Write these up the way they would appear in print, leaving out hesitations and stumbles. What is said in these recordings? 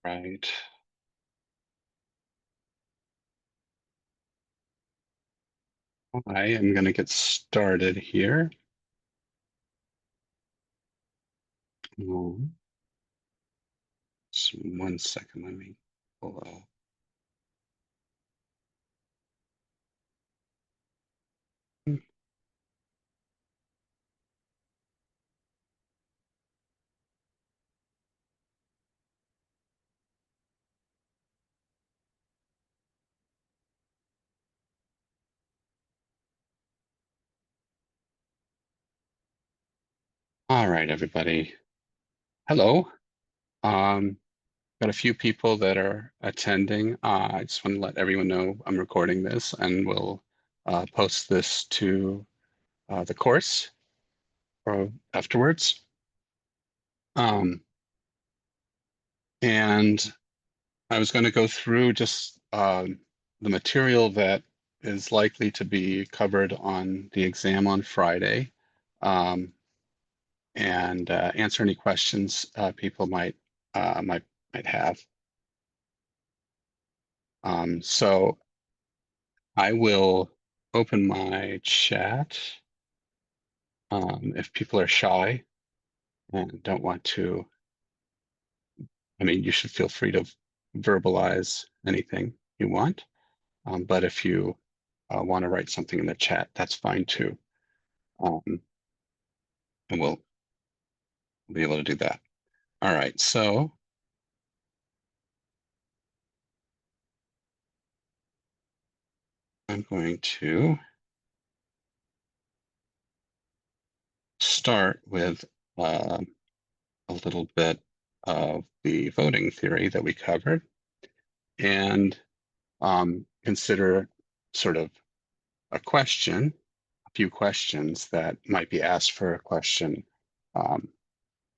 Right. I am going to get started here. Oh, just 1 second. Let me pull up. All right, everybody. Hello. Um, got a few people that are attending. I just want to let everyone know I'm recording this and we'll post this to the course afterwards. Um, and I was going to go through just the material that is likely to be covered on the exam on Friday, um, and answer any questions people uh, might might have. So I will open my chat if people are shy and don't want to. I mean, you should feel free to verbalize anything you want. But if you want to write something in the chat, that's fine too. Um, and we'll be able to do that. All right, so I'm going to start with uh, a little bit of the voting theory that we covered and consider sort of a question, a few questions that might be asked for a question um,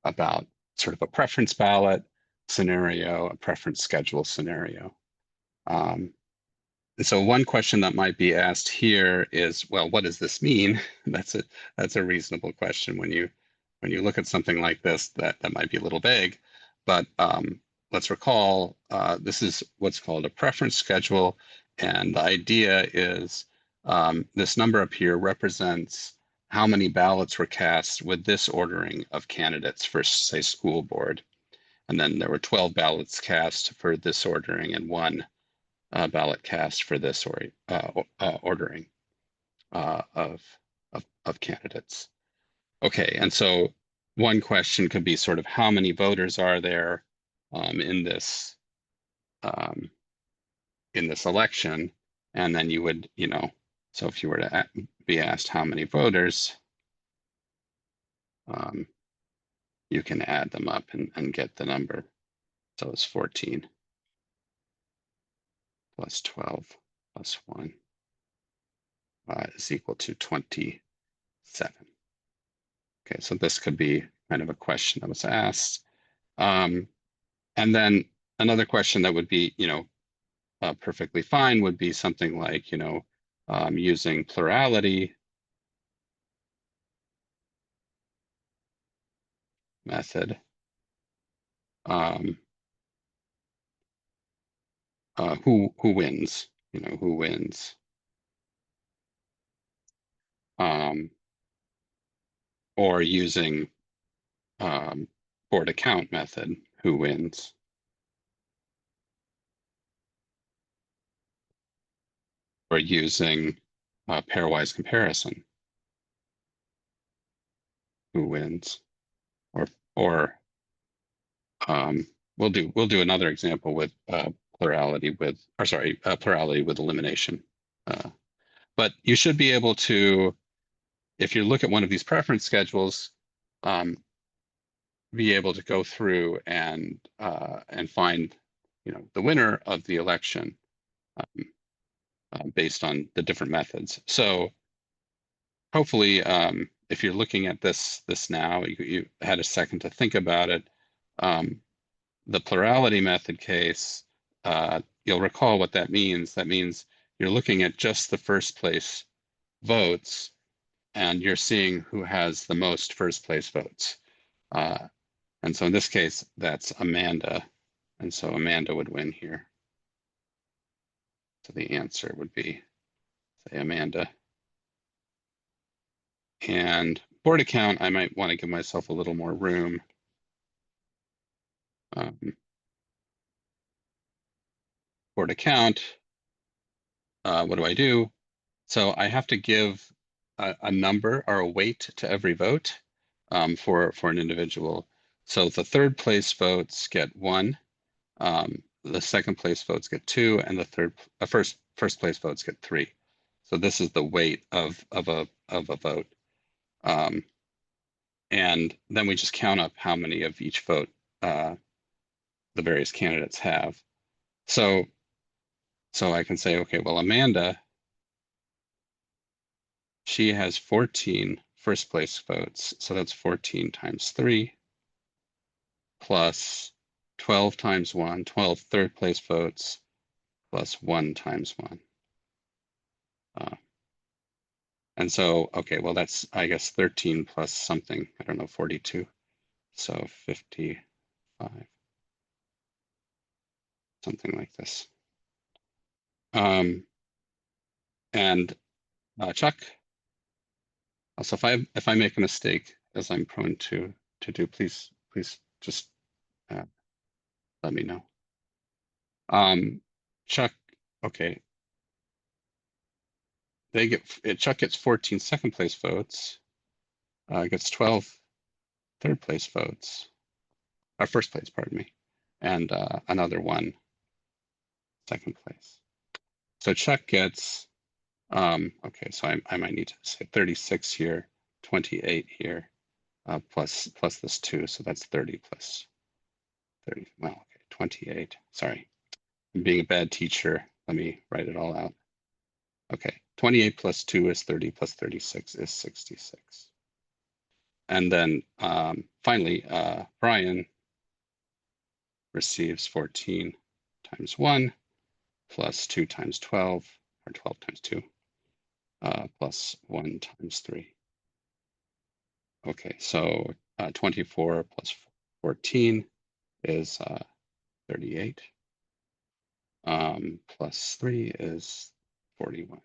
about sort of a preference ballot scenario, a preference schedule scenario. Um, And so one question that might be asked here is, well, what does this mean? That's a reasonable question when you look at something like this that might be a little vague. But let's recall this is what's called a preference schedule, and the idea is this number up here represents how many ballots were cast with this ordering of candidates for, say, school board. And then there were 12 ballots cast for this ordering and one ballot cast for this ordering of candidates. Okay, and so one question could be sort of how many voters are there in um, this election, and then you would, so if you were to be asked how many voters, um, you can add them up and get the number. So it's 14 plus 12 plus 1 is equal to 27. Okay, so this could be kind of a question that was asked. And then another question that would be, perfectly fine would be something like, using plurality method. Um, who wins? Who wins? Um, or using board account method, who wins? Or using pairwise comparison, who wins? Or we'll do another example with plurality with, or sorry, plurality with elimination. But you should be able to, if you look at one of these preference schedules, um, be able to go through and find, the winner of the election um, based on the different methods. So hopefully, if you're looking at this now, you had a second to think about it. The plurality method case, you'll recall what that means. That means you're looking at just the first place votes, and you're seeing who has the most first place votes. And so in this case, that's Amanda. And so Amanda would win here. So the answer would be, say, Amanda. And board account, I might want to give myself a little more room. Board account, what do I do? So I have to give a number or a weight to every vote for an individual. So the third place votes get 1, the second place votes get 2, and the first place votes get 3. So this is the weight of a vote. And then we just count up how many of each vote the various candidates have. So I can say, okay, well, Amanda, she has 14 first place votes. So that's 14 times 3 plus 12 times 1, 12 third place votes plus 1 times 1. And so, okay, well, that's, I guess, 13 plus something, I don't know, 42. So 55, something like this. And Chuck, also, if I make a mistake, as I'm prone to do, please just uh, let me know. Chuck, okay, Chuck gets 14 second place votes, gets 12 third place votes, or first place, pardon me, and another 1 second place. So Chuck gets, okay, so I might need to say 36 here, 28 here, plus this 2, so that's 30 plus 30, well, okay, 28, sorry. I'm being a bad teacher. Let me write it all out. Okay, 28 plus 2 is 30 plus 36 is 66. And then finally, Brian receives 14 times 1 plus 2 times 12, or 12 times 2, plus 1 times 3. Okay, so 24 plus 14 is 38. Plus 3 is 41.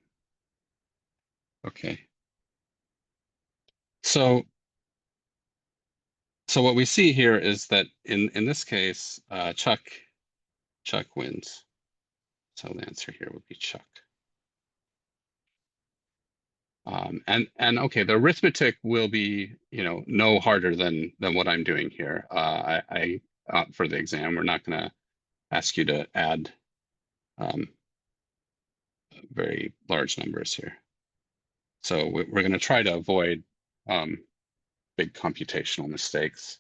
Okay. So what we see here is that in this case, Chuck wins. So the answer here would be Chuck. And okay, the arithmetic will be, no harder than what I'm doing here. I for the exam, we're not going to ask you to add very large numbers here. So we're going to try to avoid big computational mistakes.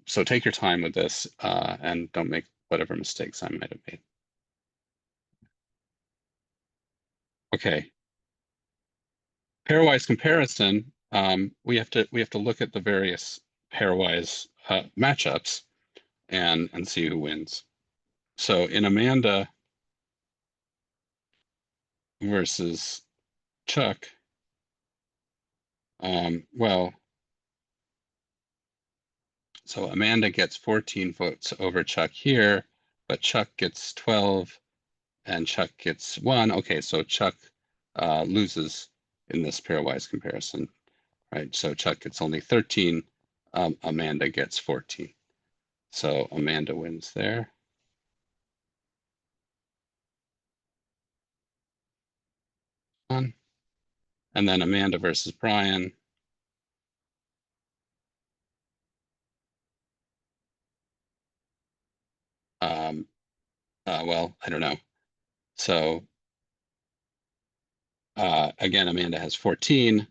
So take your time with this and don't make whatever mistakes I might have made. Okay. Pairwise comparison, we have to look at the various pairwise matchups and see who wins. So in Amanda versus Chuck, well, so Amanda gets 14 votes over Chuck here, but Chuck gets 12 and Chuck gets 1. Okay, so Chuck loses in this pairwise comparison, right? So Chuck gets only 13, Amanda gets 14. So Amanda wins there. And then Amanda versus Brian. Well, I don't know. So again, Amanda has 14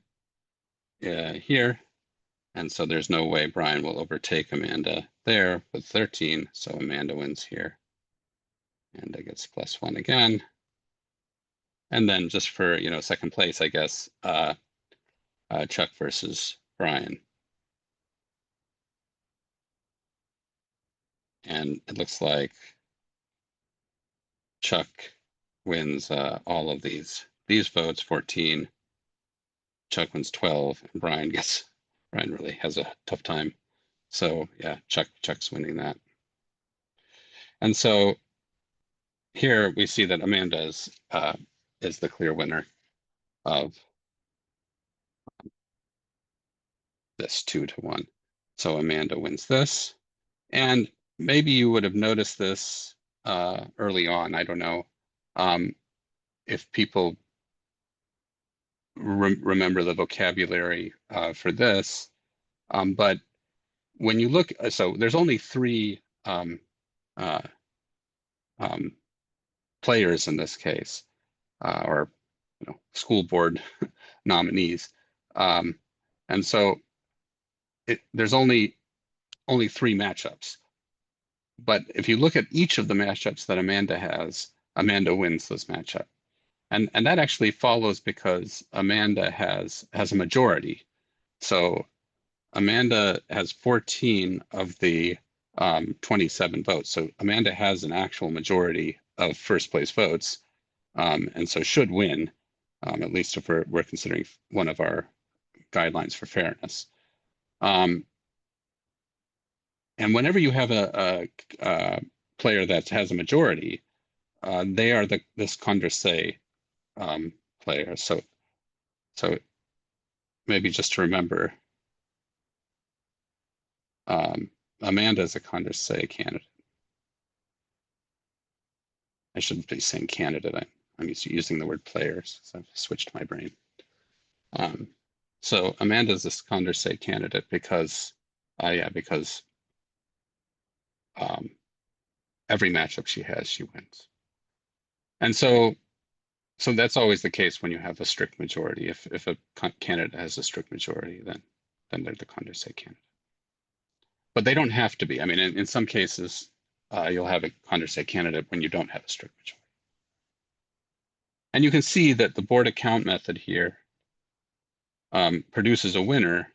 here. And so there's no way Brian will overtake Amanda there with 13. So Amanda wins here. Amanda gets +1 again. And then just for, second place, I guess, Chuck versus Brian. And it looks like Chuck wins all of these votes, 14. Chuck wins 12, and Brian really has a tough time. So yeah, Chuck's winning that. And so here we see that Amanda is the clear winner of this 2-1. So Amanda wins this. And maybe you would have noticed this early on. I don't know if people remember the vocabulary for this. But when you look, so there's only three uh, um, players in this case, or school board nominees. Um, and so there's only three matchups. But if you look at each of the matchups that Amanda has, Amanda wins this matchup. And that actually follows because Amanda has a majority. So Amanda has 14 of the 27 votes. So Amanda has an actual majority of first place votes, and so should win, at least if we're considering one of our guidelines for fairness. And whenever you have a player that has a majority, they are this Condorcet player. So maybe just to remember, Amanda is a Condorcet candidate. I shouldn't be saying candidate. I'm used to using the word players, so I've switched my brain. So Amanda is this Condorcet candidate because, because every matchup she has, she wins. And so that's always the case when you have a strict majority. If a candidate has a strict majority, then they're the Condorcet candidate. But they don't have to be. I mean, in some cases, you'll have a Condorcet candidate when you don't have a strict majority. And you can see that the board account method here produces a winner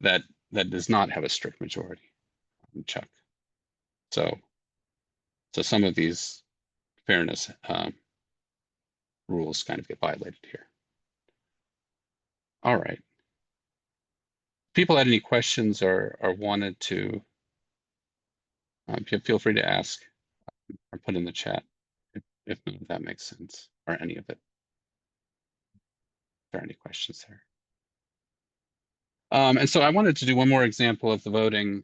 that does not have a strict majority. Check. So some of these fairness rules kind of get violated here. All right. People had any questions or wanted to, feel free to ask or put in the chat if none of that makes sense or any of it. If there are any questions there. And so I wanted to do one more example of the voting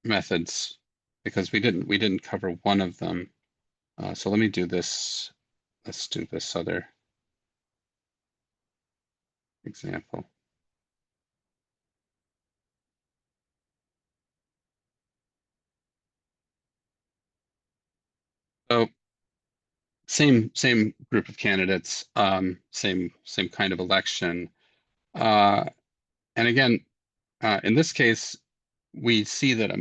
methods because we didn't cover one of them. So let me do this. Let's do this other example. So same group of candidates, same kind of election. And again, in this case, we see that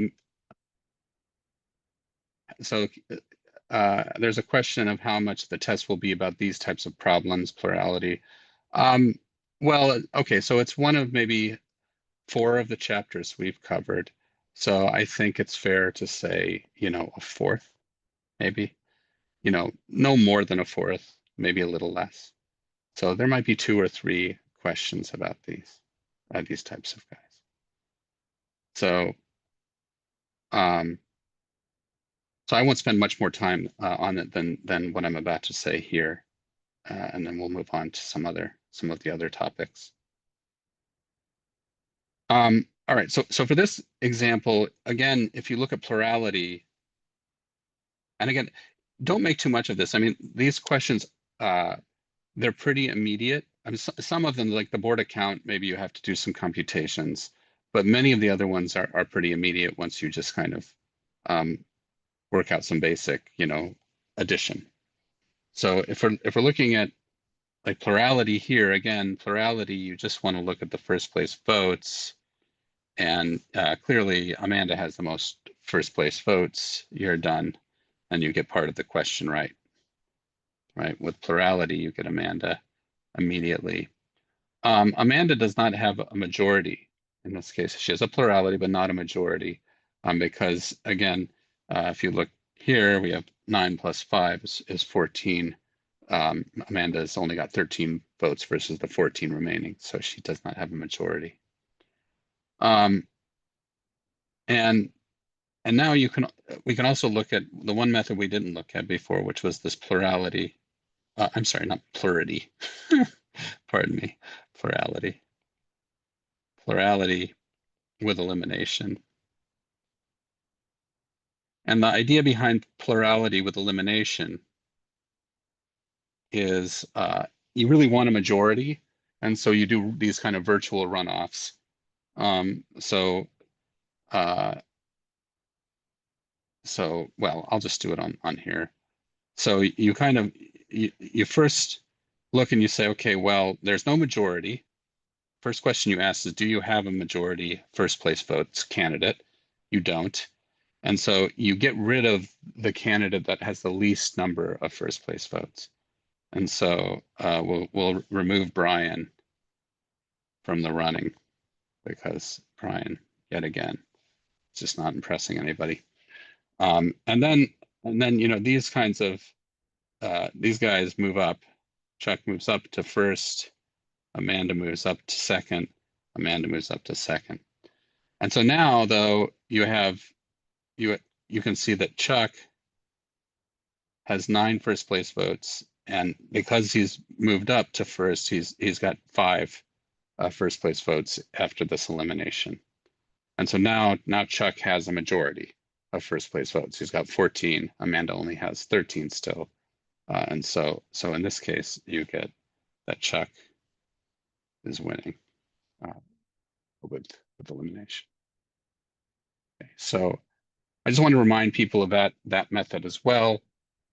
there's a question of how much the test will be about these types of problems, plurality. Well, okay, so it's one of maybe 4 of the chapters we've covered. So I think it's fair to say, a fourth, maybe, no more than a fourth, maybe a little less. So there might be 2 or 3 questions about these types of guys. So, so I won't spend much more time on it than what I'm about to say here, and then we'll move on to some of the other topics. All right, so for this example, again, if you look at plurality, and again, don't make too much of this. I mean, these questions, they're pretty immediate. I mean, some of them, like the board account, maybe you have to do some computations, but many of the other ones are pretty immediate once you just kind of work out some basic, addition. So if we're looking at like plurality here, again, plurality, you just want to look at the first place votes. And clearly, Amanda has the most first place votes. You're done, and you get part of the question right. Right? With plurality, you get Amanda immediately. Amanda does not have a majority in this case. She has a plurality, but not a majority, because again, if you look here, we have 9 plus 5 is 14. Amanda's only got 13 votes versus the 14 remaining, so she does not have a majority. Um, and and now we can also look at the one method we didn't look at before, which was this plurality. I'm sorry, not plurality. Pardon me, plurality. Plurality with elimination. And the idea behind plurality with elimination is you really want a majority, and so you do these kind of virtual runoffs. So uh, well, I'll just do it on here. So you kind of you first look and you say, okay, well, there's no majority. First question you ask is, do you have a majority first place votes candidate? You don't. And so you get rid of the candidate that has the least number of first place votes. And so we'll remove Brian from the running because Brian, yet again, is just not impressing anybody. And then these kinds of these guys move up. Chuck moves up to first. Amanda moves up to second. Amanda moves up to second. And so now, though, you can see that Chuck has 9 first place votes, and because he's moved up to first, he's got 5 first place votes after this elimination. And so now Chuck has a majority of first place votes. He's got 14. Amanda only has 13 still. And so in this case, you get that Chuck is winning uh, with elimination. Okay, so I just want to remind people of that method as well.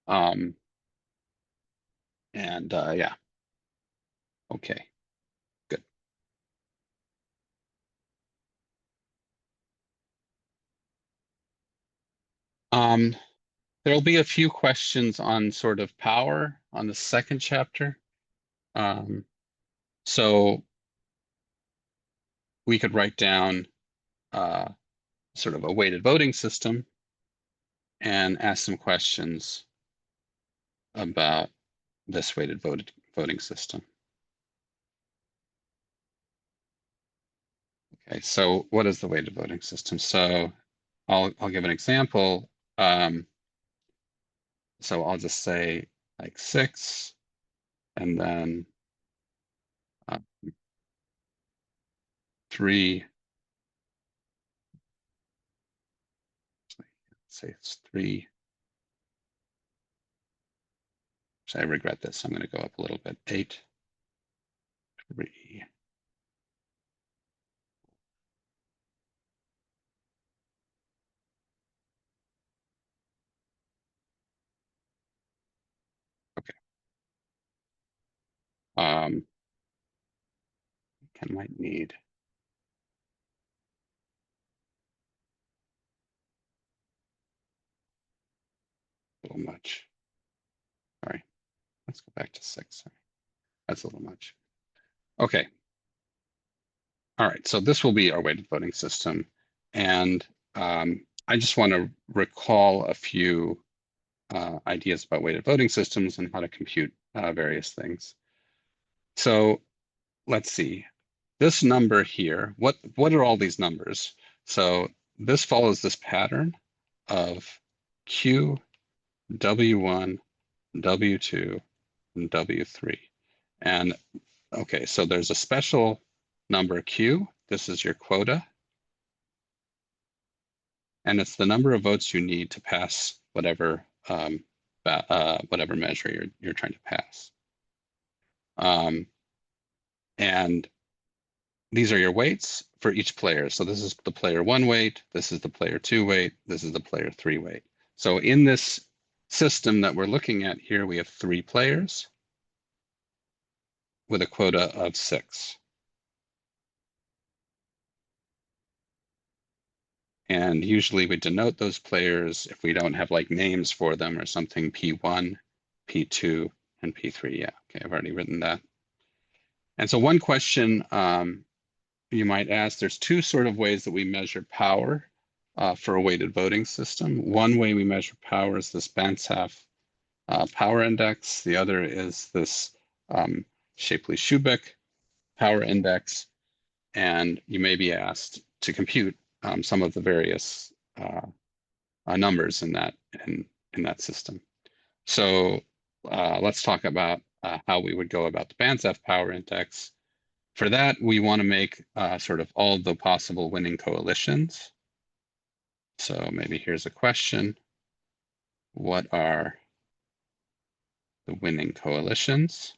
And yeah, okay, good. Um, there'll be a few questions on sort of power on the second chapter. Um, so we could write down uh, sort of a weighted voting system and ask some questions about this weighted voting system. Okay, so what is the weighted voting system? So I'll give an example. So I'll just say like 6, and then 3. Say it's 3. So I regret this. I'm going to go up a little bit. 8, 3. Okay. I might need a little much. Sorry. Let's go back to 6. Sorry. That's a little much. Okay. All right. So this will be our weighted voting system. And I just want to recall a few ideas about weighted voting systems and how to compute various things. So let's see. This number here, what are all these numbers? So this follows this pattern of Q, W1, W2, and W3. And okay, so there's a special number Q. This is your quota. And it's the number of votes you need to pass whatever whatever measure you're trying to pass. And these are your weights for each player. So this is the player 1 weight, this is the player 2 weight, this is the player 3 weight. So in this system that we're looking at here, we have 3 players with a quota of 6. And usually we denote those players if we don't have like names for them or something, P1, P2, and P3. Yeah, okay, I've already written that. And so one question you might ask, there's 2 sort of ways that we measure power for a weighted voting system. One way we measure power is this Banzhaf power index. The other is this Shapley-Shubeck power index. And you may be asked, to compute some of the various numbers in that system. So let's talk about how we would go about the Banzhaf power index. For that, we want to make sort of all the possible winning coalitions. So maybe here's a question. What are the winning coalitions?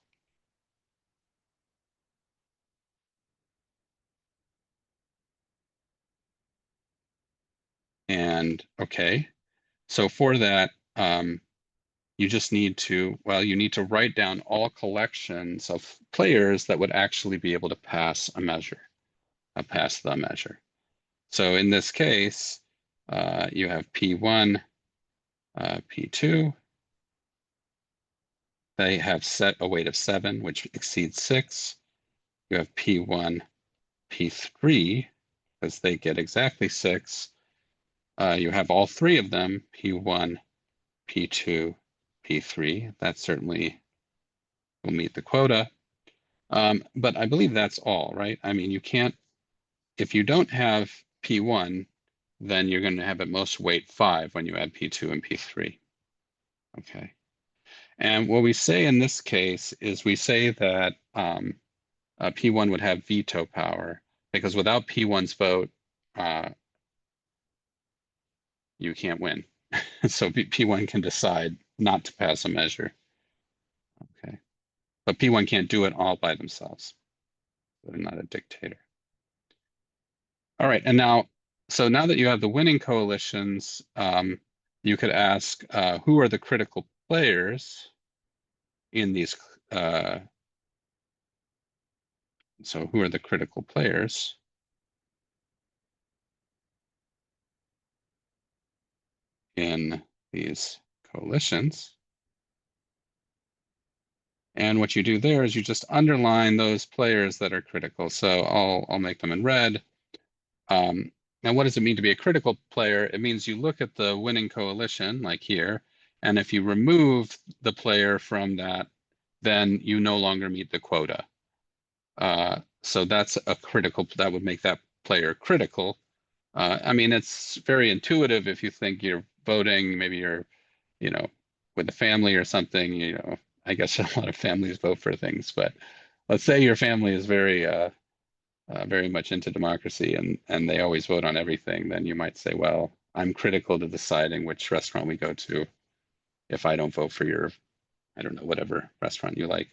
And okay, so for that, you just need to, well, you need to write down all collections of players that would actually be able to pass a measure, pass the measure. So in this case, you have P1, P2. They have set a weight of 7, which exceeds 6. You have P1, P3, because they get exactly 6. You have all three of them, P1, P2, P3. That certainly will meet the quota. But I believe that's all, right? I mean, you can't, if you don't have P1, then you're going to have at most weight 5 when you add P2 and P3. Okay. And what we say in this case is we say that P1 would have veto power because without P1's vote, you can't win. So P1 can decide not to pass a measure. Okay. But P1 can't do it all by themselves. They're not a dictator. All right. And now, so now that you have the winning coalitions, you could ask who are the critical players in these. So who are the critical players in these coalitions? And what you do there is you just underline those players that are critical. So I'll make them in red. Now, what does it mean to be a critical player? It means you look at the winning coalition, like here, and if you remove the player from that, then you no longer meet the quota. So that's a critical, that would make that player critical. I mean, it's very intuitive if you think you're voting, maybe you're, you know, with a family or something, you know, I guess a lot of families vote for things, but let's say your family is very much into democracy and they always vote on everything, then you might say, well, I'm critical to deciding which restaurant we go to if I don't vote for your, I don't know, whatever restaurant you like,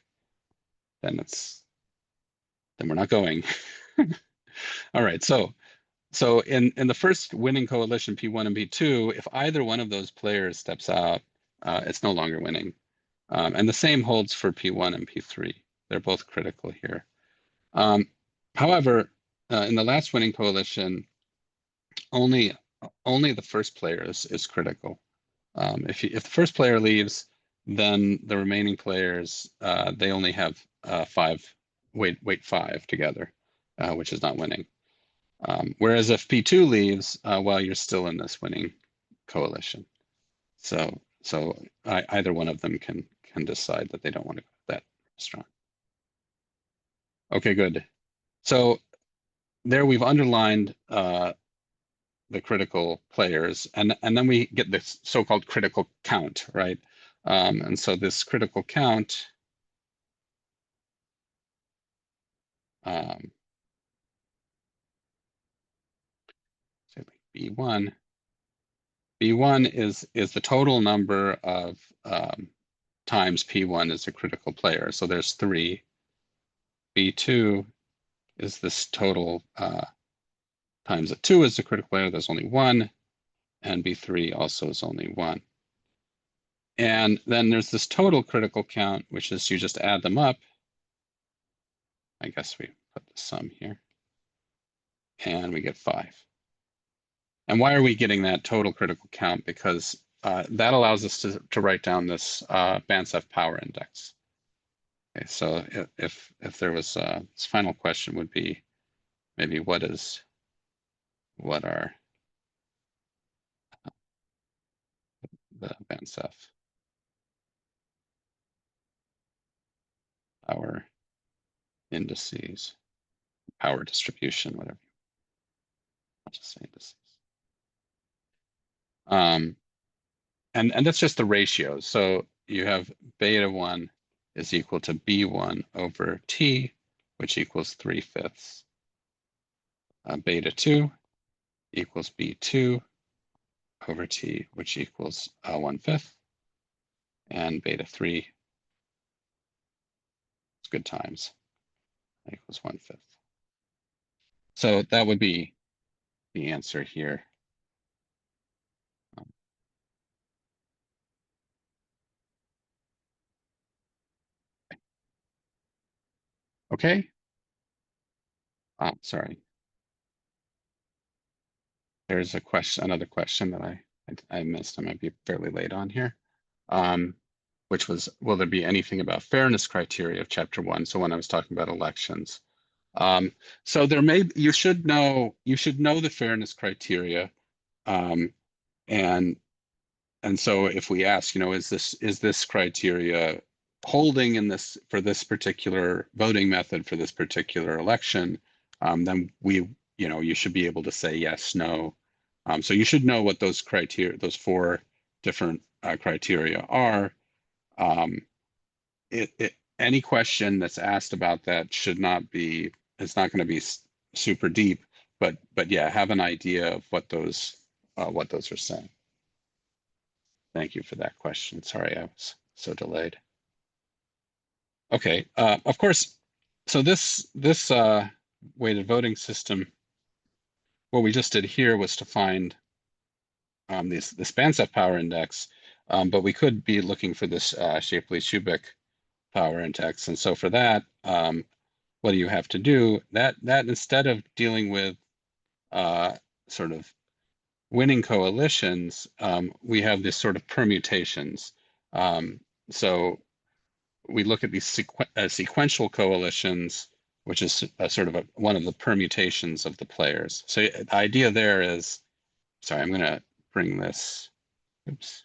then we're not going. All right, so in the first winning coalition, P1 and P2, if either one of those players steps out, it's no longer winning. And the same holds for P1 and P3. They're both critical here. However, in the last winning coalition, only the first player is critical. If the first player leaves, then the remaining players they only have 5 weight 5 together, which is not winning. Whereas if P2 leaves, well, you're still in this winning coalition. So either one of them can decide that they don't want to go to that restaurant. Okay, good. So there we've underlined the critical players, and then we get this so-called critical count, right? And so this critical count say like B1. B1 is the total number of times P1 is a critical player. So there's 3. B2 is this total times that 2 is a critical player. There's only 1. And B3 also is only 1. And then there's this total critical count, which is you just add them up. I guess we put the sum here. And we get 5. And why are we getting that total critical count? Because that allows us to write down this Banzhaf power index. Okay, so if there was this final question would be maybe what are the Banzhaf power indices, power distribution, whatever. I'll just say indices. Um, and that's just the ratio. So you have beta 1 is equal to B1 over T, which equals 3/5. Beta 2 equals B2 over T, which equals 1/5. And beta 3 is good times, equals 1/5. So that would be the answer here. Okay. Sorry. There's a question, another question that I missed. I might be fairly late on here. Which was, will there be anything about fairness criteria of chapter 1? So when I was talking about elections. So there may, you should know the fairness criteria. Um, and so if we ask, is this criteria holding in this for this particular voting method for this particular election, then you should be able to say yes, no. So you should know what those criteria, those 4 different criteria are. Any question that's asked about that should not be, it's not going to be super deep, but yeah, have an idea of what those are saying. Thank you for that question. Sorry, I was so delayed. Okay, of course. So this weighted voting system, what we just did here was to find this Banzhaf power index, but we could be looking for this Shapley-Shubik power index, and so for that, what do you have to do? That instead of dealing with sort of winning coalitions, we have this sort of permutations. So we look at these sequential coalitions, which is sort of one of the permutations of the players. So the idea there is, sorry, I'm going to bring this, oops,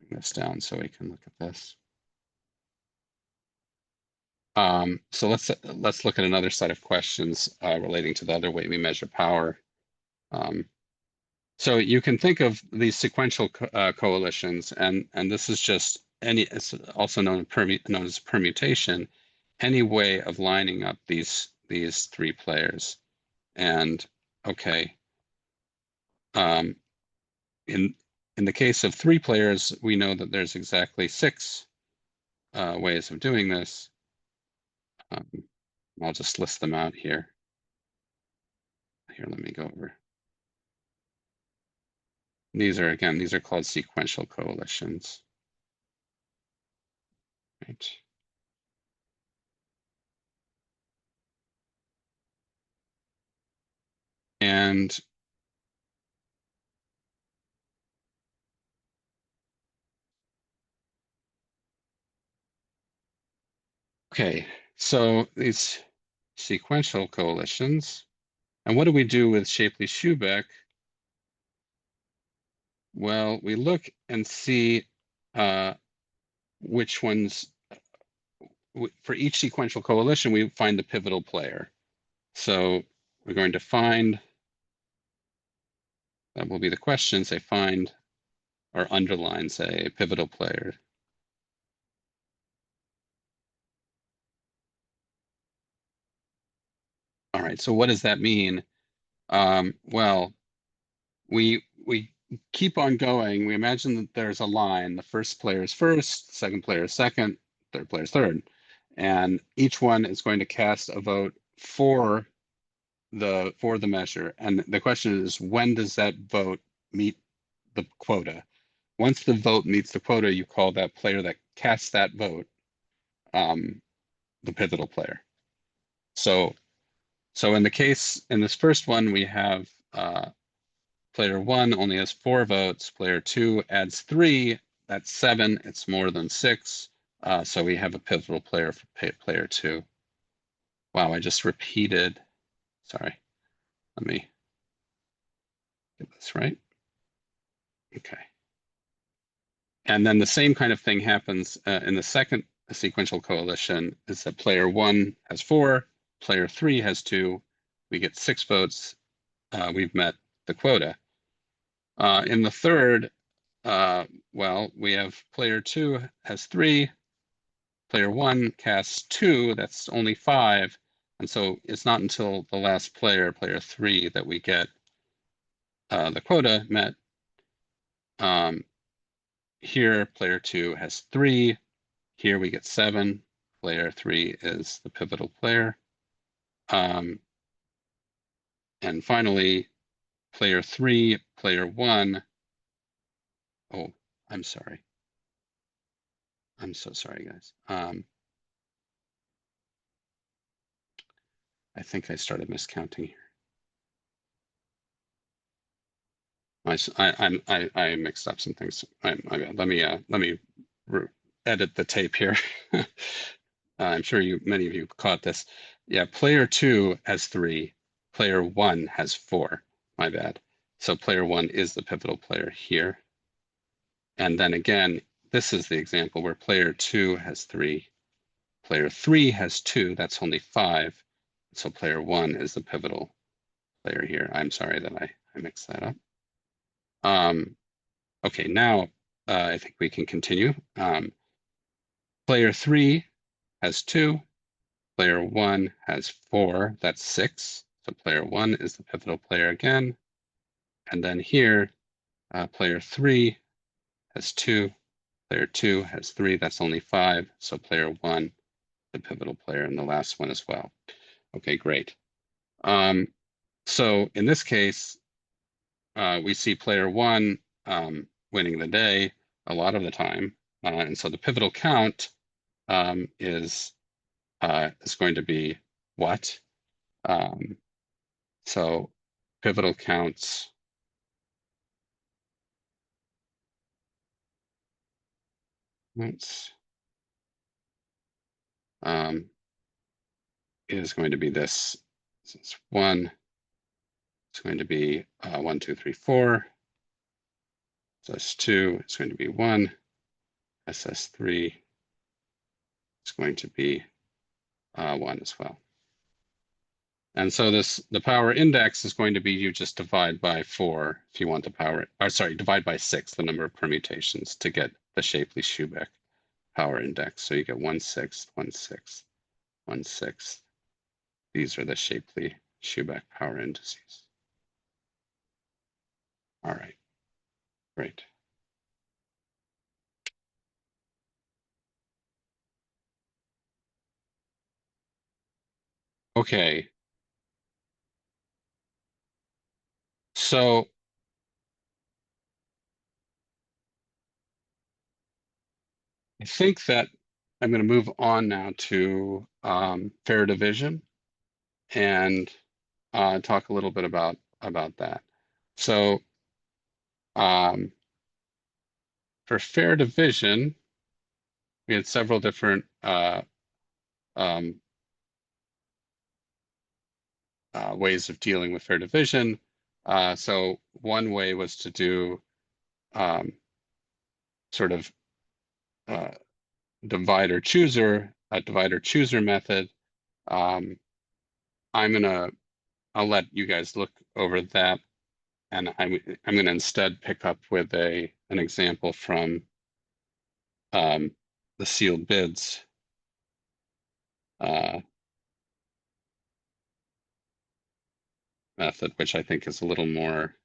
bring this down so we can look at this. So let's look at another set of questions relating to the other way we measure power. So you can think of these sequential coalitions, and this is just it's also known as permutation, any way of lining up these 3 players. And okay, in the case of 3 players, we know that there's exactly 6 ways of doing this. I'll just list them out here. Here, let me go over. These are called sequential coalitions. Right. And okay, so these sequential coalitions, and what do we do with Shapley-Shubik? Well, we look and see which ones, for each sequential coalition, we find the pivotal player. So we're going to find, that will be the question, say find or underline, say, pivotal player. All right, so what does that mean? Well, we keep on going. We imagine that there's a line. The first player is first, second player is second, third player is third. And each one is going to cast a vote for the measure. And the question is, when does that vote meet the quota? Once the vote meets the quota, you call that player that casts that vote the pivotal player. So in this first one, we have player 1 only has 4 votes. Player 2 adds 3. That's 7. It's more than 6. So we have a pivotal player for player 2. Wow, I just repeated. Sorry. Let me get this right. Okay. And then the same kind of thing happens in the second sequential coalition, is that player 1 has 4. player 3 has 2, we get 6 votes. We've met the quota. In the third, well, we have player 2 has 3, player 1 casts 2, that's only 5. And so it's not until the last player, player 3, that we get the quota met. Here, player 2 has 3. Here we get 7. Player 3 is the pivotal player. And finally, player 3, player 1. Oh, I'm sorry. I'm so sorry, guys. I think I started miscounting here. I mixed up some things. Let me edit the tape here. I'm sure many of you caught this. Yeah, player 2 has 3. Player 1 has 4. My bad. So player 1 is the pivotal player here. And then again, this is the example where player 2 has 3. Player 3 has 2. That's only 5. So player 1 is the pivotal player here. I'm sorry that I mixed that up. Okay, now I think we can continue. Player 3 has 2. Player 1 has 4. That's 6. So player 1 is the pivotal player again. And then here, player 3 has 2. Player 2 has 3. That's only 5. So player 1, the pivotal player, and the last one as well. Okay, great. So in this case, we see player 1 winning the day a lot of the time. And so the pivotal count is going to be what? So pivotal counts is going to be this. So it's 1. It's going to be 1, 2, 3, 4. SS2 is going to be 1. SS3 is going to be 1 as well. And so the power index is going to be, you just divide by 4 if you want the power, or sorry, divide by 6 the number of permutations to get the Shapley-Schubeck power index. So you get 1/6, 1/6, 1/6. These are the Shapley-Schubeck power indices. All right, great. Okay. So I think that I'm going to move on now to fair division and talk a little bit about that. So for fair division, we had several different ways of dealing with fair division. So one way was to do sort of a divider chooser method. I'll let you guys look over that, and I'm going to instead pick up with an example from the sealed bids method, which I think is a little more,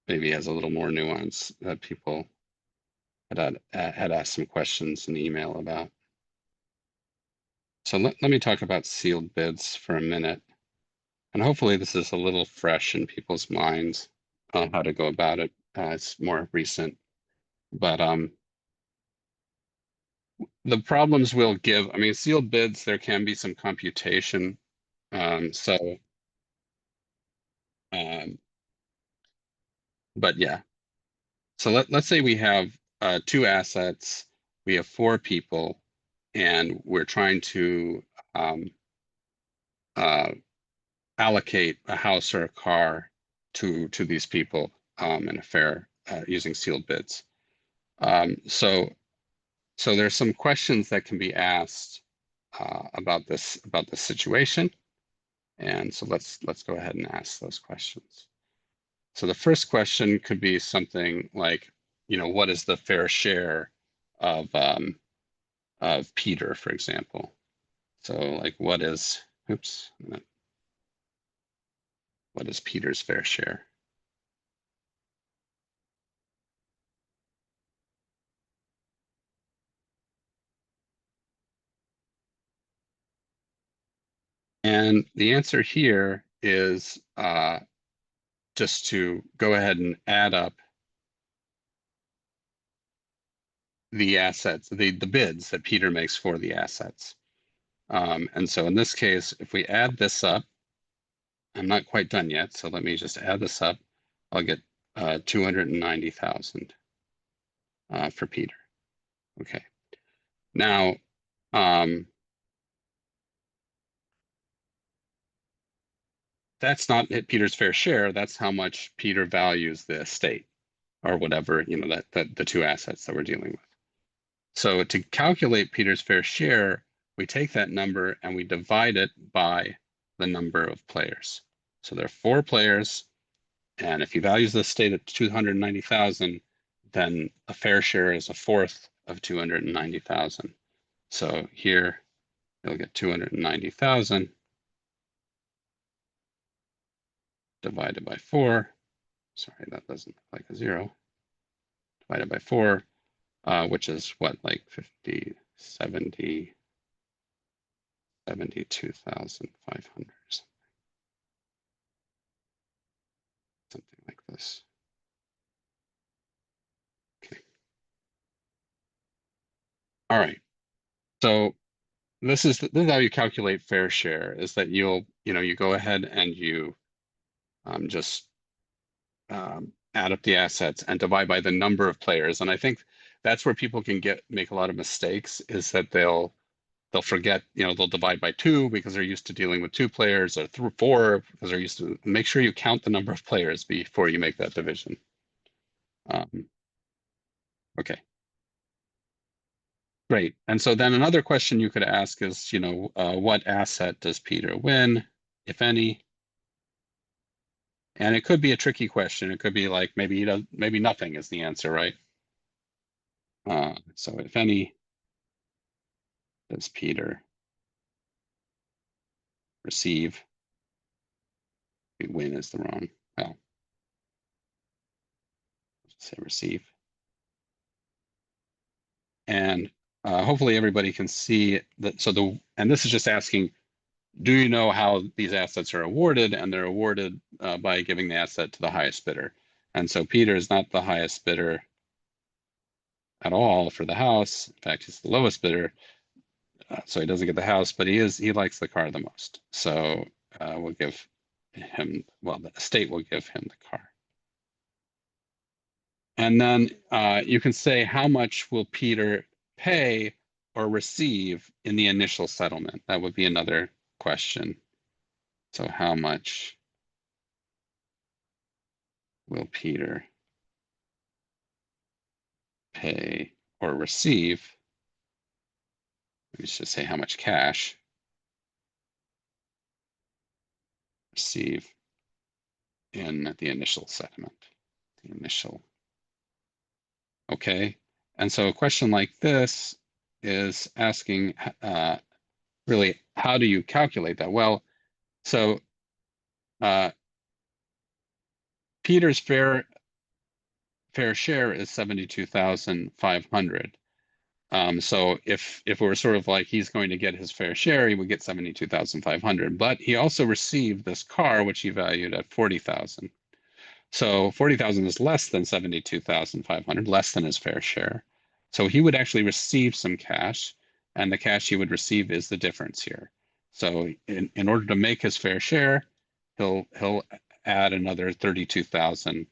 maybe has a little more nuance that people had asked some questions in the email about. So let me talk about sealed bids for a minute. And hopefully this is a little fresh in people's minds on how to go about it. It's more recent. But the problems we'll give, I mean, sealed bids, there can be some computation. But yeah. So let's say we have 2 assets, we have 4 people, and we're trying to allocate a house or a car to these people in a fair using sealed bids. So there's some questions that can be asked about this situation. And so let's go ahead and ask those questions. So the first question could be something like, what is the fair share of Peter, for example? So like, what is Peter's fair share? And the answer here is just to go ahead and add up the assets, the bids that Peter makes for the assets. And so in this case, if we add this up, I'm not quite done yet, so let me just add this up. I'll get 290,000 for Peter. Okay. Now, that's not Peter's fair share. That's how much Peter values the estate or whatever, that the two assets that we're dealing with. So to calculate Peter's fair share, we take that number and we divide it by the number of players. So there are 4 players, and if he values the estate at 290,000, then a fair share is a fourth of 290,000. So here you'll get 290,000 divided by 4. Sorry, that doesn't look like a 0. Divided by 4, which is what, like 50, 70, 72,500, something like this. Okay. All right. So this is how you calculate fair share, is that you go ahead and you just add up the assets and divide by the number of players. And I think that's where people can make a lot of mistakes, is that they'll forget, they'll divide by 2 because they're used to dealing with 2 players, or 4 because they're used to. Make sure you count the number of players before you make that division. Okay, great. And so then another question you could ask is, what asset does Peter win, if any? And it could be a tricky question. It could be like maybe nothing is the answer, right? So if any, does Peter receive? Win is the wrong. Well, say receive. And hopefully everybody can see that. And this is just asking, do you know how these assets are awarded? And they're awarded by giving the asset to the highest bidder. And so Peter is not the highest bidder at all for the house. In fact, he's the lowest bidder, so he doesn't get the house, but he likes the car the most. So we'll give him, the estate will give him the car. And then you can say, how much will Peter pay or receive in the initial settlement? That would be another question. So how much will Peter pay or receive? Let me just say how much cash receive in the initial settlement. The initial. Okay. And so a question like this is asking really, how do you calculate that? Well, so Peter's fair share is 72,500. So if it were sort of like he's going to get his fair share, he would get 72,500. But he also received this car, which he valued at 40,000. So 40,000 is less than 72,500, less than his fair share. So he would actually receive some cash, and the cash he would receive is the difference here. So in order to make his fair share, he'll add another 32,000.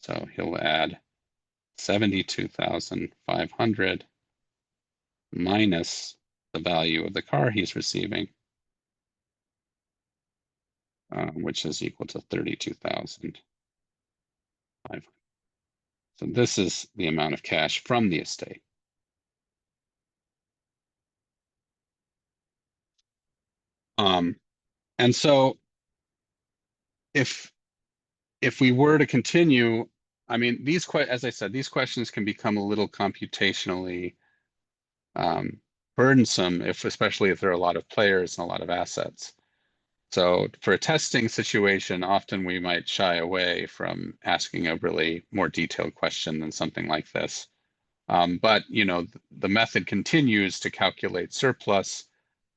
So he'll add 72,500 minus the value of the car he's receiving, which is equal to 32,500. So this is the amount of cash from the estate. Um, and so if if we were to continue, I mean, as I said, these questions can become a little computationally um, burdensome, especially if there are a lot of players and a lot of assets. So for a testing situation, often we might shy away from asking a really more detailed question than something like this. But the method continues to calculate surplus,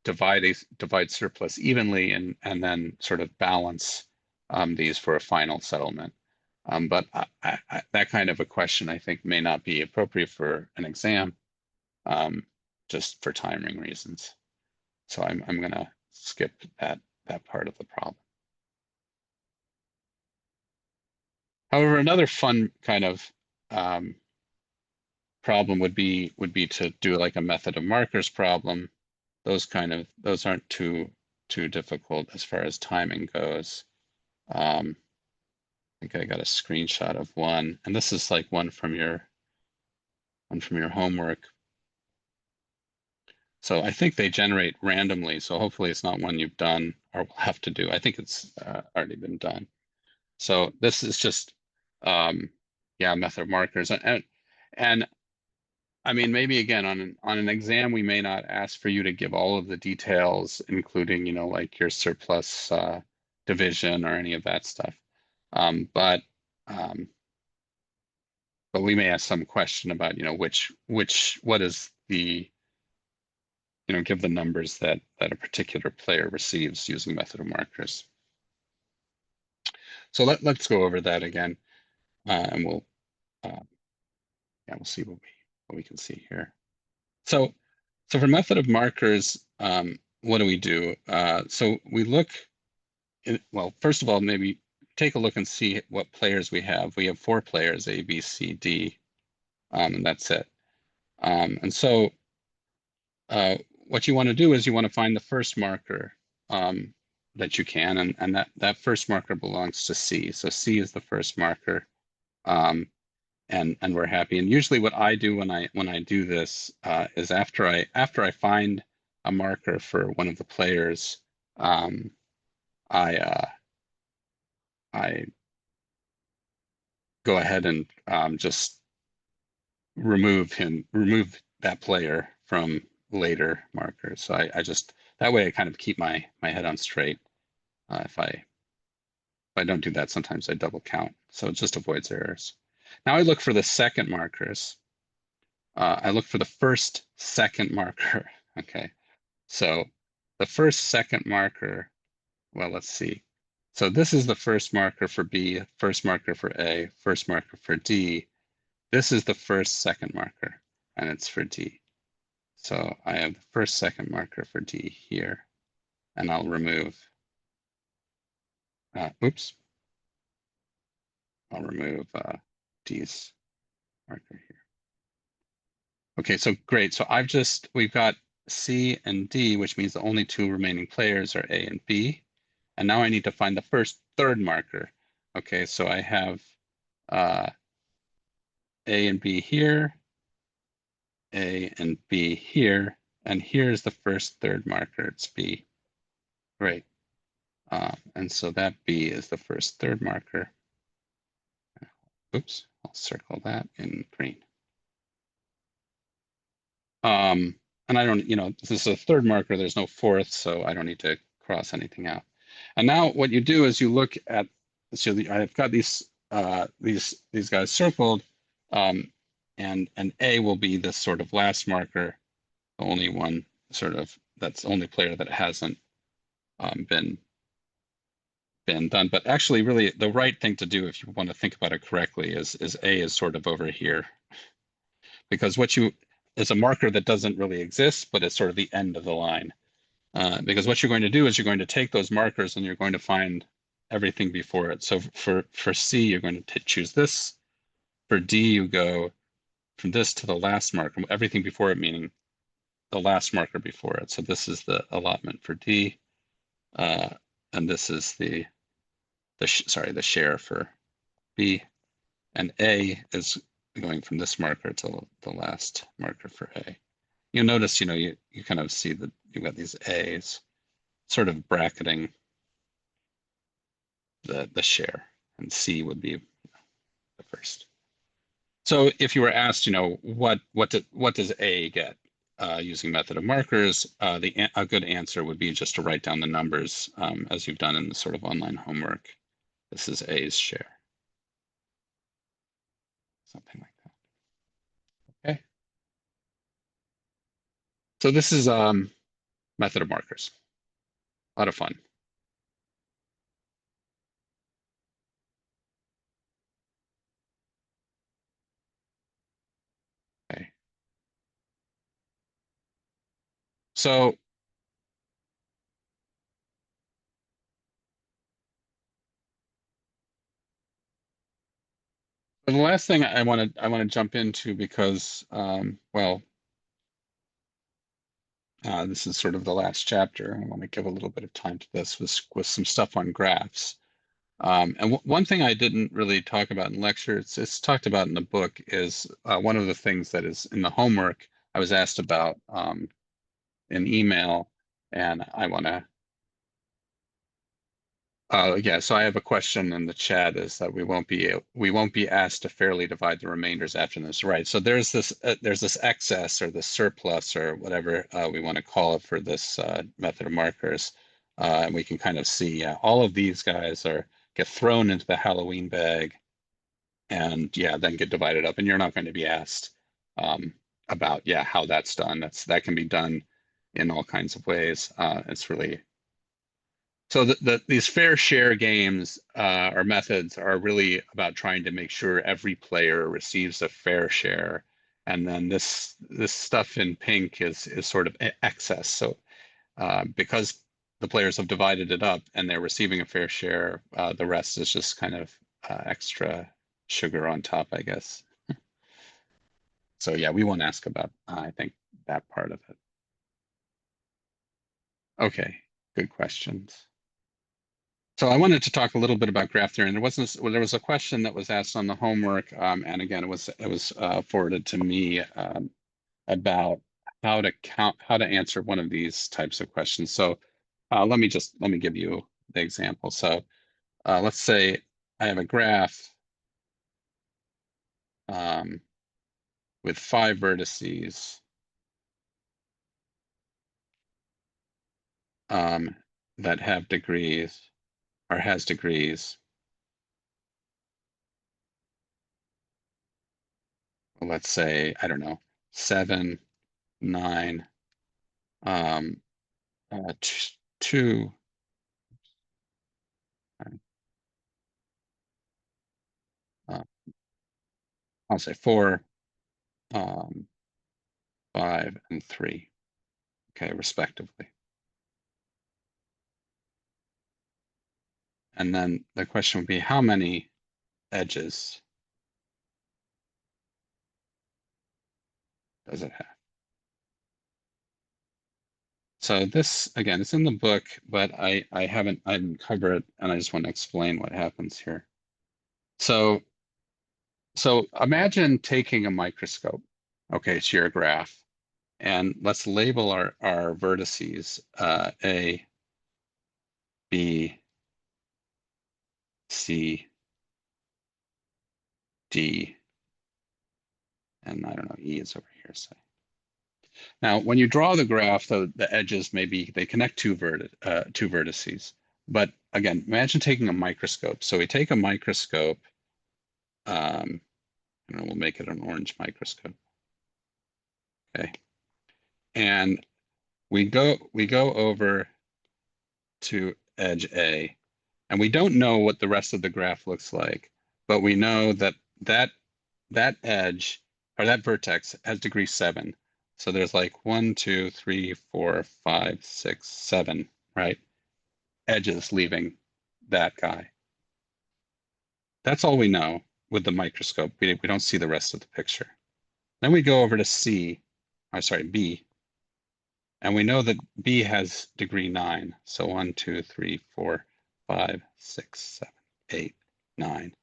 divide surplus evenly, and then sort of balance these for a final settlement. But that kind of a question, I think, may not be appropriate for an exam, um, just for timing reasons. So I'm going to skip that part of the problem. However, another fun kind of um, problem would be to do like a method of markers problem. Those aren't too difficult as far as timing goes. I think I got a screenshot of one, and this is like one from your homework. So I think they generate randomly. So hopefully it's not one you've done or will have to do. I think it's already been done. So this is just yeah, method of markers, and I mean, maybe again on an exam, we may not ask for you to give all of the details, including, like your surplus division or any of that stuff. Um, but um, but we may ask some question about, what is the, give the numbers that a particular player receives using method of markers. So let's go over that again, and uh, we'll see what we can see here. So for method of markers, what do we do? So we look well, first of all, maybe take a look and see what players we have. We have 4 players, A, B, C, D, and that's it. And so what you want to do is you want to find the first marker that you can, and that first marker belongs to C. So C is the first marker. Um, and we're happy. And usually what I do when I do this is after I find a marker for one of the players, um, I go ahead and just remove that player from later markers. So I just that way I kind of keep my head on straight. If I don't do that, sometimes I double count. So it just avoids errors. Now I look for the second markers. I look for the first second marker. Okay. So the first second marker, well, let's see. So this is the first marker for B, first marker for A, first marker for D. This is the first second marker, and it's for D. So I have the first second marker for D here, and I'll remove, oops, I'll remove D's marker here. Okay, so great. So we've got C and D, which means the only 2 remaining players are A and B. And now I need to find the first third marker. Okay, so I have A and B here, A and B here, and here's the first third marker, it's B. Great. And so that B is the first third marker. Oops, I'll circle that in green. And I don't, this is a third marker, there's no fourth, so I don't need to cross anything out. And now what you do is you look at, so I've got these guys circled, and A will be this sort of last marker, the only one that's the only player that hasn't been done. But actually, really, the right thing to do if you want to think about it correctly is A is sort of over here, because what you is a marker that doesn't really exist, but it's sort of the end of the line. Because what you're going to do is you're going to take those markers and you're going to find everything before it. So for C, you're going to choose this. For D, you go from this to the last marker, everything before it, meaning the last marker before it. So this is the allotment for D, and this is the share for B, and A is going from this marker to the last marker for A. You'll notice, you kind of see that you've got these A's. sort of bracketing the share, and C would be the first. So if you were asked, what does A get using method of markers, a good answer would be just to write down the numbers as you've done in the sort of online homework. This is A's share, something like that. Okay. So this is method of markers. A lot of fun. Okay. So the last thing I want to jump into because well, this is sort of the last chapter. I want to give a little bit of time to this with some stuff on graphs. And one thing I didn't really talk about in lecture, it's talked about in the book, is one of the things that is in the homework I was asked about in email, and I want to yeah, so I have a question in the chat is that we won't be asked to fairly divide the remainders after this, right? So there's this excess or this surplus or whatever we want to call it for this method of markers, and we can kind of see all of these guys get thrown into the Halloween bag, and yeah, then get divided up, and you're not going to be asked about how that's done. That can be done in all kinds of ways. It's really so these fair share games or methods are really about trying to make sure every player receives a fair share, and then this stuff in pink is sort of excess. So because the players have divided it up and they're receiving a fair share, the rest is just kind of extra sugar on top, I guess. So yeah, we won't ask about I think that part of it. Okay, good questions. So I wanted to talk a little bit about graph theory, and there was a question that was asked on the homework, and again it was forwarded to me about how to answer one of these types of questions. So let me give you the example. So let's say I have a graph um, with 5 vertices um, that have degrees or has degrees. Well, let's say I don't know 7, 9, um, 2. Uh, I'll say 4, um, 5, and 3, okay, respectively. And then the question would be, how many edges does it have? So this, again, it's in the book, but I didn't cover it, and I just want to explain what happens here. So, so imagine taking a microscope, okay, to your graph, and let's label our vertices A, B, C, D, and I don't know, E is over here, say. Now, when you draw the graph, the edges they connect two vertices. But again, imagine taking a microscope. So we take a microscope, um, and we'll make it an orange microscope. Okay, and we go over to edge A, and we don't know what the rest of the graph looks like, but we know that edge or that vertex has degree 7. So there's like 1, 2, 3, 4, 5, 6, 7, right? Edges leaving that guy. That's all we know with the microscope. We don't see the rest of the picture. Then we go over to B, and we know that B has degree 9. So 1, 2, 3, 4, 5, 6, 7, 8, 9.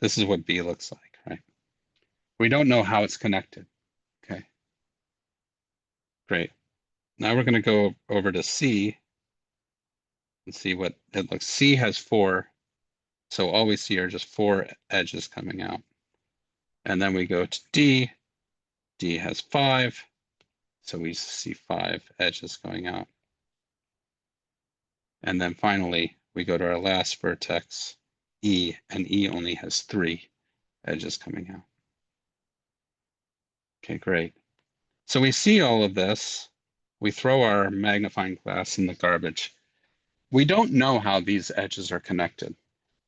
This is what B looks like, right? We don't know how it's connected. Okay, great. Now we're going to go over to C, and see what it looks. C has 4, so all we see are just 4 edges coming out. And then we go to D. D has 5, so we see 5 edges going out. And then finally, we go to our last vertex, E, and E only has 3 edges coming out. Okay, great. So we see all of this. We throw our magnifying glass in the garbage. We don't know how these edges are connected,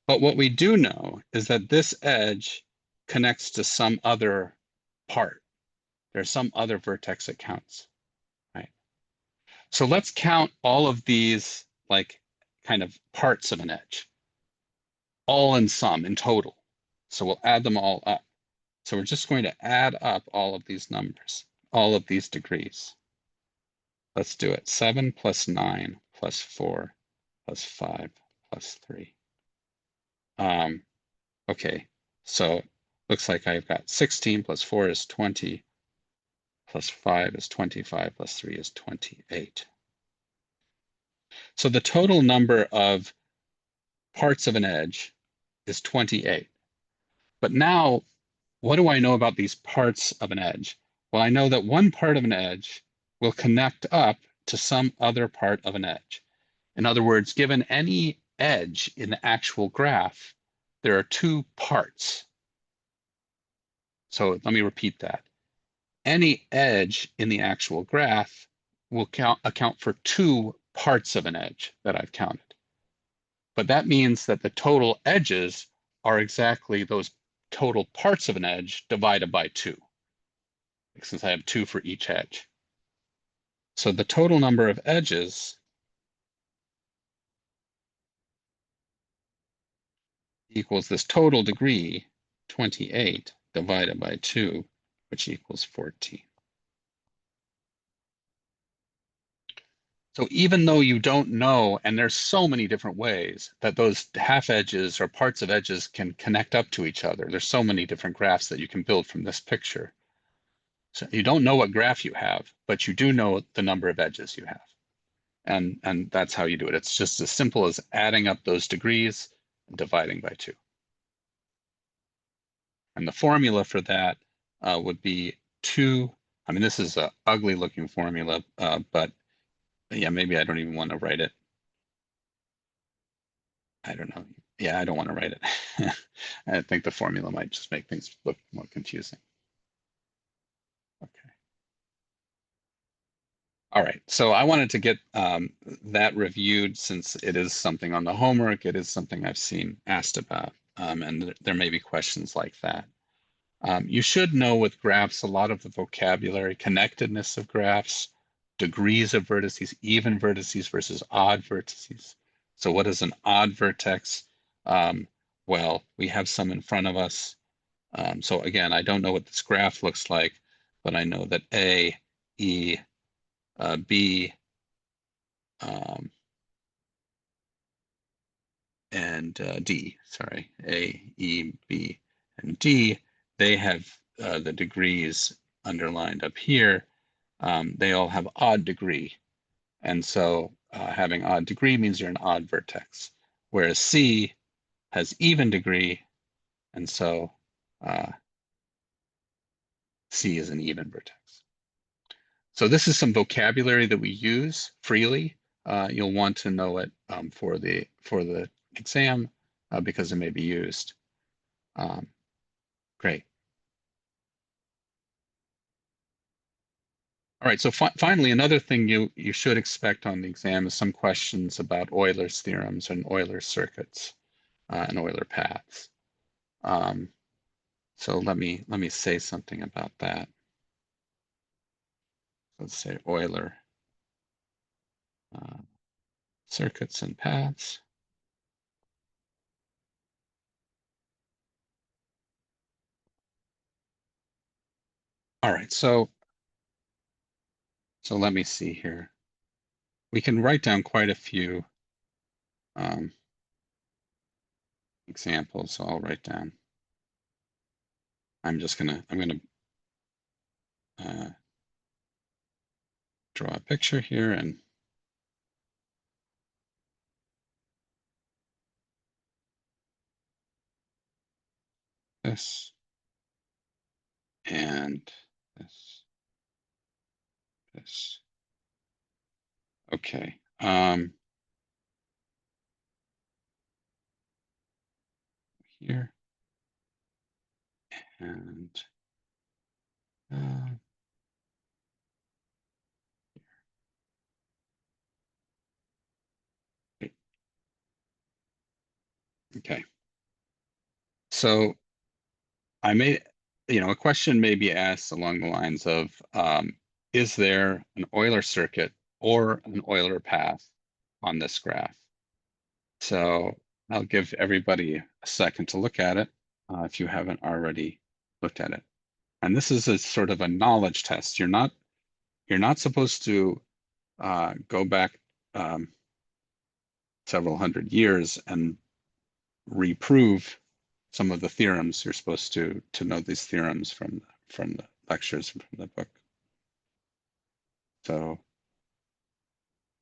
but what we do know is that this edge connects to some other part. There's some other vertex that counts, right? So let's count all of these like kind of parts of an edge, all in sum, in total. So we'll add them all up. So we're just going to add up all of these numbers, all of these degrees. Let's do it. 7 plus 9 plus 4 plus 5 plus 3. Okay, so looks like I've got 16 plus 4 is 20, plus 5 is 25, plus 3 is 28. So the total number of parts of an edge is 28. But now, what do I know about these parts of an edge? Well, I know that one part of an edge will connect up to some other part of an edge. In other words, given any edge in the actual graph, there are 2 parts. So let me repeat that. Any edge in the actual graph will account for 2 parts of an edge that I've counted. But that means that the total edges are exactly those total parts of an edge divided by 2, since I have 2 for each edge. So the total number of edges equals this total degree, 28, divided by 2, which equals 14. So even though you don't know, and there's so many different ways that those half edges or parts of edges can connect up to each other, there's so many different graphs that you can build from this picture. So you don't know what graph you have, but you do know the number of edges you have. And that's how you do it. It's just as simple as adding up those degrees and dividing by 2. And the formula for that would be 2. I mean, this is an ugly looking formula, but yeah, maybe I don't even want to write it. I don't know. Yeah, I don't want to write it. I think the formula might just make things look more confusing. Okay. All right. So I wanted to get that reviewed since it is something on the homework. It is something I've seen asked about, and there may be questions like that. You should know with graphs a lot of the vocabulary, connectedness of graphs, degrees of vertices, even vertices versus odd vertices. So what is an odd vertex? Well, we have some in front of us. So again, I don't know what this graph looks like, but I know that A, E, B, um, and D, sorry, A, E, B, and D, they have the degrees underlined up here. They all have odd degree. And so having odd degree means you're an odd vertex, whereas C has even degree, and so C is an even vertex. So this is some vocabulary that we use freely. You'll want to know it for the exam because it may be used. Great. All right, so finally, another thing you should expect on the exam is some questions about Euler's theorems and Euler circuits and Euler paths. So let me say something about that. Let's say Euler circuits and paths. All right, so let me see here. We can write down quite a few examples. So I'll write down. I'm gonna draw a picture here and this, and this, this. Okay. Here and uh, okay. So I may, a question may be asked along the lines of, is there an Euler circuit or an Euler path on this graph? So I'll give everybody a second to look at it if you haven't already looked at it. And this is a sort of a knowledge test. You're not supposed to go back several hundred years and reprove some of the theorems. You're supposed to know these theorems from the lectures and from the book. So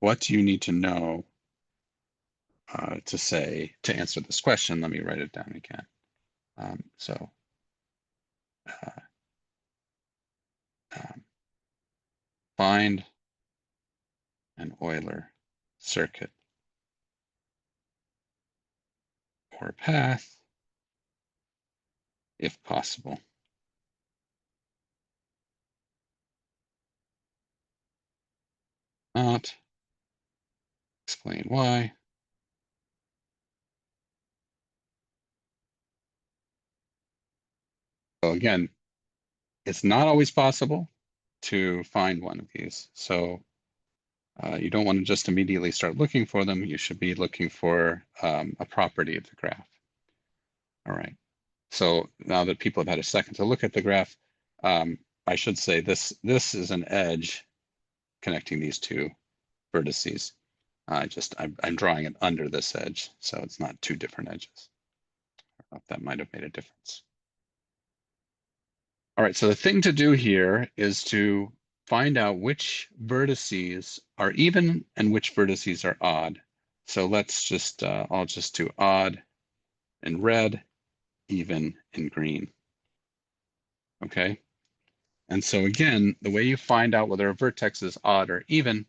what do you need to know to answer this question? Let me write it down again. So uh, um, find an Euler circuit or path if possible. Not explain why. So again, it's not always possible to find one of these. So you don't want to just immediately start looking for them. You should be looking for a property of the graph. All right. So now that people have had a second to look at the graph, I should say this is an edge connecting these two vertices. I'm drawing it under this edge, so it's not two different edges. I don't know if that might have made a difference. All right, so the thing to do here is to find out which vertices are even and which vertices are odd. So let's just, I'll just do odd in red, even in green. Okay, and so again, the way you find out whether a vertex is odd or even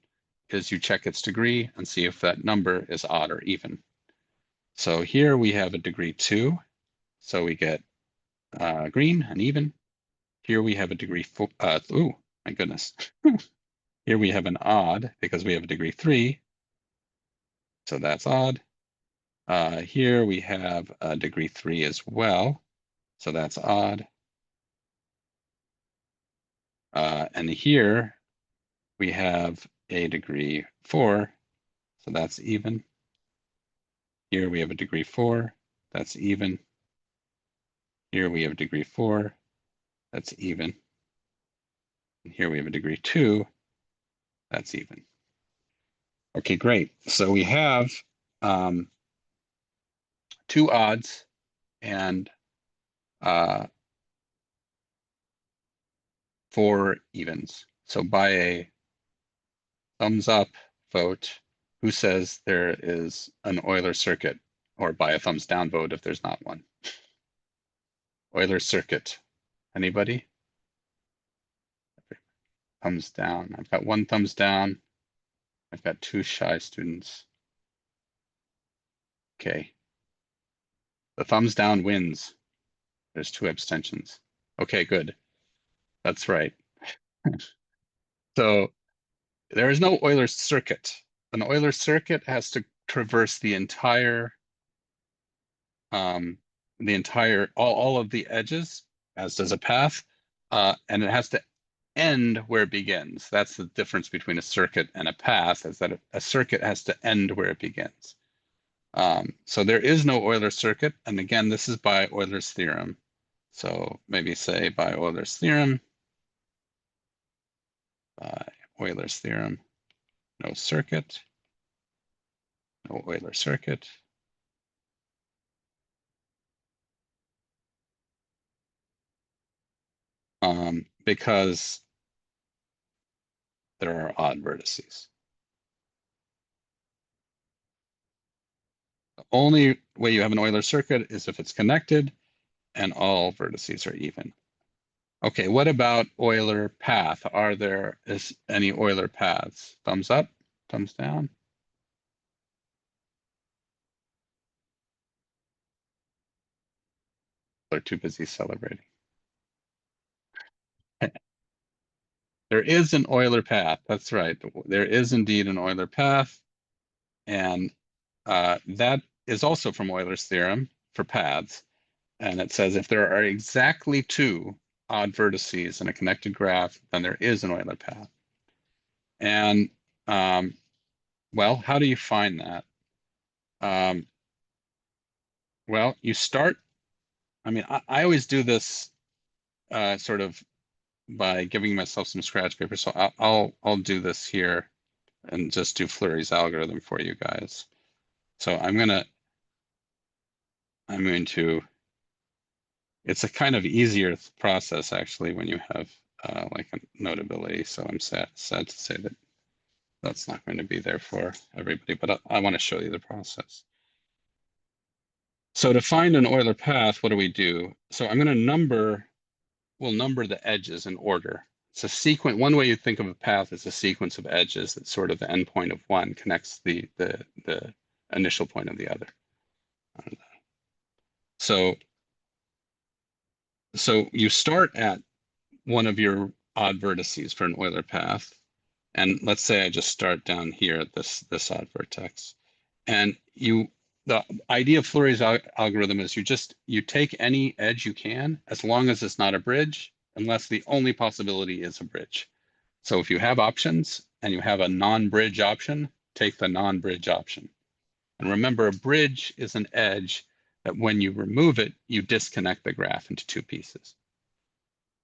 is you check its degree and see if that number is odd or even. So here we have a degree 2, so we get green and even. Here we have a degree 4, oh my goodness. Here we have an odd because we have a degree 3, so that's odd. Here we have a degree 3 as well, so that's odd. And here we have a degree 4, so that's even. Here we have a degree 4, that's even. Here we have a degree 4, that's even. And here we have a degree 2, that's even. Okay, great. So we have two odds and four evens. So by a thumbs up vote, who says there is an Euler circuit, or by a thumbs down vote if there's not one? Euler circuit. Anybody? Thumbs down. I've got one thumbs down. I've got two shy students. Okay. The thumbs down wins. There's two abstentions. Okay, good. That's right. So there is no Euler circuit. An Euler circuit has to traverse all of the edges, as does a path, and it has to end where it begins. That's the difference between a circuit and a path, is that a circuit has to end where it begins. So there is no Euler circuit, and again, this is by Euler's theorem. So maybe say by Euler's theorem, no circuit, no Euler circuit. Because there are odd vertices. The only way you have an Euler circuit is if it's connected, and all vertices are even. Okay, what about Euler path? Are there is any Euler paths? Thumbs up, thumbs down? They're too busy celebrating. There is an Euler path. That's right. There is indeed an Euler path. And that is also from Euler's theorem for paths. And it says if there are exactly two odd vertices in a connected graph, then there is an Euler path. And well, how do you find that? Um, well, you start, I mean, I always do this sort of by giving myself some scratch paper. So I'll do this here and just do Fleury's algorithm for you guys. So I'm going to, it's a kind of easier process actually when you have like a notability. So I'm sad to say that that's not going to be there for everybody, but I want to show you the process. So to find an Euler path, what do we do? So I'm going to we'll number the edges in order. It's a sequence. One way you think of a path is a sequence of edges that sort of the endpoint of one connects the initial point of the other. So you start at one of your odd vertices for an Euler path. And let's say I just start down here at this odd vertex. And the idea of Fleury's algorithm is you take any edge you can, as long as it's not a bridge, unless the only possibility is a bridge. So if you have options and you have a non-bridge option, take the non-bridge option. And remember, a bridge is an edge that when you remove it, you disconnect the graph into two pieces.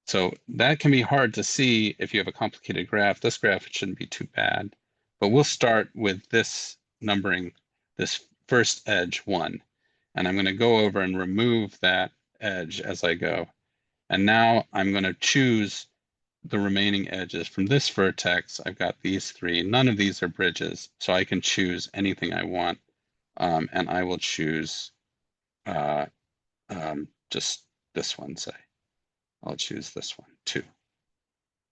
So that can be hard to see if you have a complicated graph. This graph shouldn't be too bad, but we'll start with this numbering, this first edge 1. And I'm going to go over and remove that edge as I go. And now I'm going to choose the remaining edges from this vertex. I've got these 3. None of these are bridges, so I can choose anything I want. And I will choose just this one, say. I'll choose this one, 2.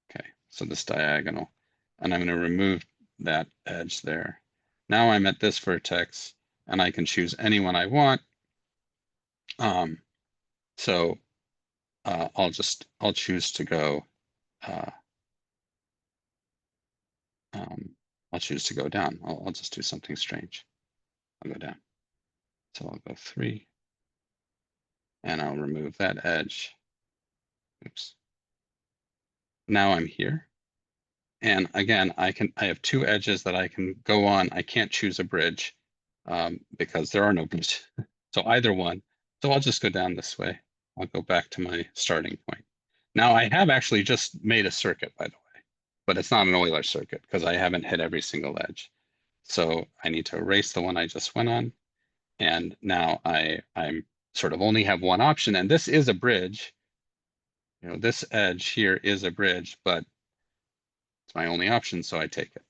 Okay, so this diagonal. And I'm going to remove that edge there. Now I'm at this vertex, and I can choose any one I want. So I'll choose to go uh, I'll choose to go down. I'll just do something strange. I'll go down. So I'll go 3, and I'll remove that edge. Oops. Now I'm here. And again, I have 2 edges that I can go on. I can't choose a bridge because there are no bridges. So either one. So I'll just go down this way. I'll go back to my starting point. Now I have actually just made a circuit, by the way, but it's not an Euler circuit because I haven't hit every single edge. So I need to erase the one I just went on. And now I'm sort of only have one option, and this is a bridge. You know, this edge here is a bridge, but it's my only option, so I take it.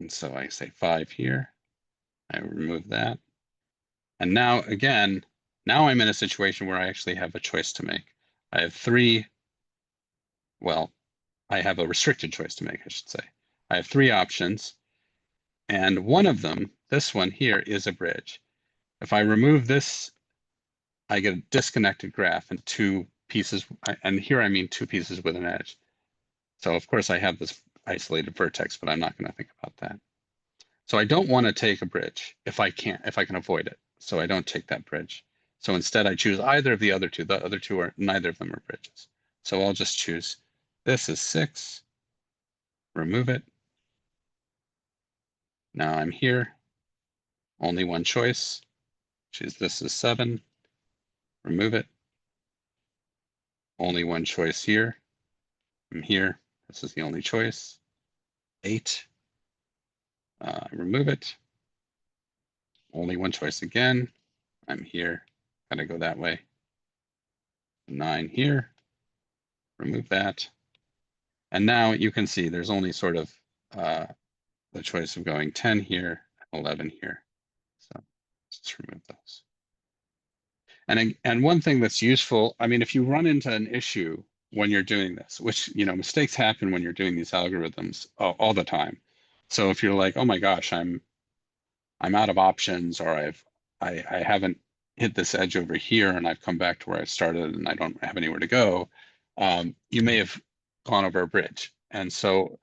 And so I say 5 here. I remove that. And now again, now I'm in a situation where I actually have a choice to make. I have 3, well, I have a restricted choice to make, I should say. I have 3 options, and one of them, this one here, is a bridge. If I remove this, I get a disconnected graph in 2 pieces, and here I mean 2 pieces with an edge. So of course I have this isolated vertex, but I'm not going to think about that. So I don't want to take a bridge if I can avoid it. So I don't take that bridge. So instead I choose either of the other 2. The other 2 are, neither of them are bridges. So I'll just choose, this is 6, remove it. Now I'm here, only one choice. Choose this is 7, remove it. Only one choice here. I'm here, this is the only choice. 8, remove it. Only one choice again. I'm here, gotta go that way. 9 here, remove that. And now you can see there's only sort of the choice of going 10 here, 11 here. So let's just remove those. And one thing that's useful, I mean, if you run into an issue when you're doing this, which, mistakes happen when you're doing these algorithms all the time. So if you're like, oh my gosh, I'm out of options, or I haven't hit this edge over here and I've come back to where I started and I don't have anywhere to go, you may have gone over a bridge. And so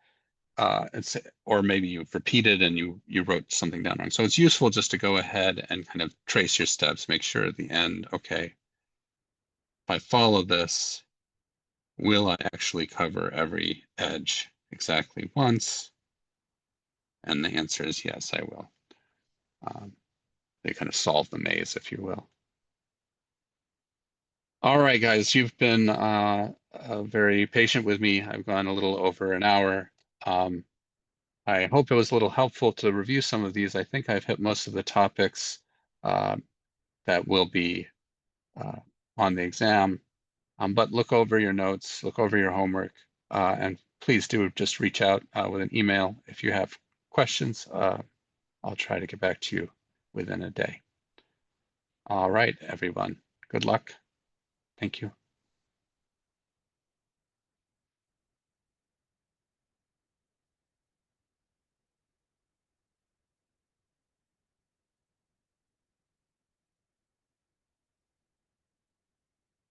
or maybe you've repeated and you wrote something down wrong. So it's useful just to go ahead and kind of trace your steps, make sure at the end, okay, if I follow this, will I actually cover every edge exactly once? And the answer is yes, I will. They kind of solve the maze, if you will. All right, guys, you've been very patient with me. I've gone a little over an hour. I hope it was a little helpful to review some of these. I think I've hit most of the topics uh, that will be uh, on the exam. But look over your notes, look over your homework, and please do just reach out with an email if you have questions. I'll try to get back to you within a day. All right, everyone. Good luck. Thank you.